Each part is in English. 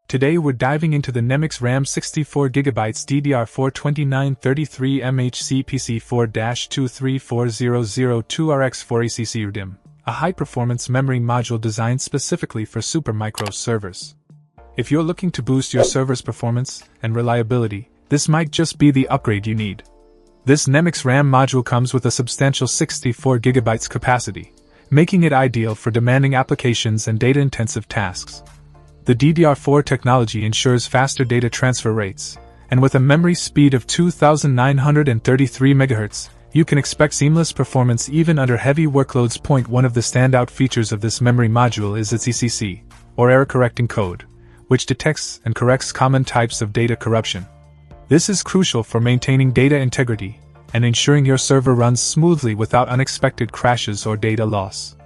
Today we're diving into the NEMIX RAM 64GB DDR4 2933MHZ PC4-23400 2RX4 ECC DIMM, a high-performance memory module designed specifically for Supermicro servers. If you're looking to boost your server's performance and reliability, this might just be the upgrade you need. This NEMIX RAM module comes with a substantial 64GB capacity, making it ideal for demanding applications and data-intensive tasks. The DDR4 technology ensures faster data transfer rates, and with a memory speed of 2933 MHz, you can expect seamless performance even under heavy workloads. One of the standout features of this memory module is its ECC, or error correcting code, which detects and corrects common types of data corruption. This is crucial for maintaining data integrity and ensuring your server runs smoothly without unexpected crashes or data loss.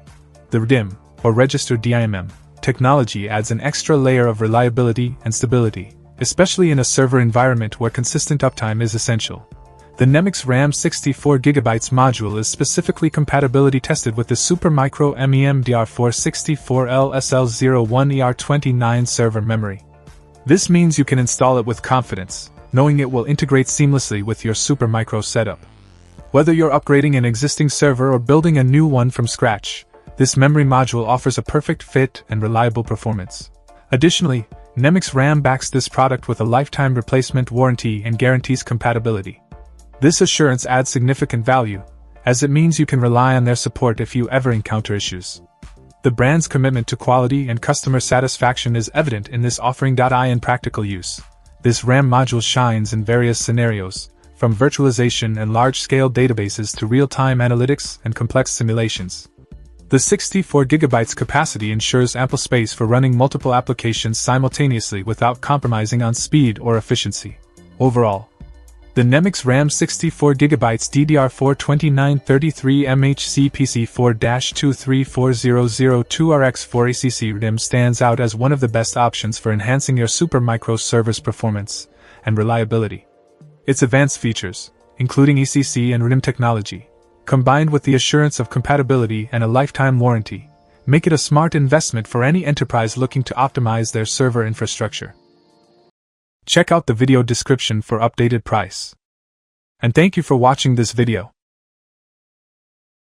The DIMM, or registered DIMM, technology adds an extra layer of reliability and stability, especially in a server environment where consistent uptime is essential. The NEMIX RAM 64GB module is specifically compatibility tested with the Supermicro DDR4 64LSL01ER29 server memory. This means you can install it with confidence, knowing it will integrate seamlessly with your Supermicro setup. Whether you're upgrading an existing server or building a new one from scratch, this memory module offers a perfect fit and reliable performance. Additionally, NEMIX RAM backs this product with a lifetime replacement warranty and guarantees compatibility. This assurance adds significant value, as it means you can rely on their support if you ever encounter issues. The brand's commitment to quality and customer satisfaction is evident in this offering. In practical use, this RAM module shines in various scenarios, from virtualization and large-scale databases to real-time analytics and complex simulations. The 64GB capacity ensures ample space for running multiple applications simultaneously without compromising on speed or efficiency. Overall, the NEMIX RAM 64GB DDR4 2933MHZ PC4-23400 2RX4 ECC DIMM stands out as one of the best options for enhancing your Supermicro server's performance and reliability. Its advanced features, including ECC and DIMM technology, combined with the assurance of compatibility and a lifetime warranty, make it a smart investment for any enterprise looking to optimize their server infrastructure. Check out the video description for updated price. And thank you for watching this video.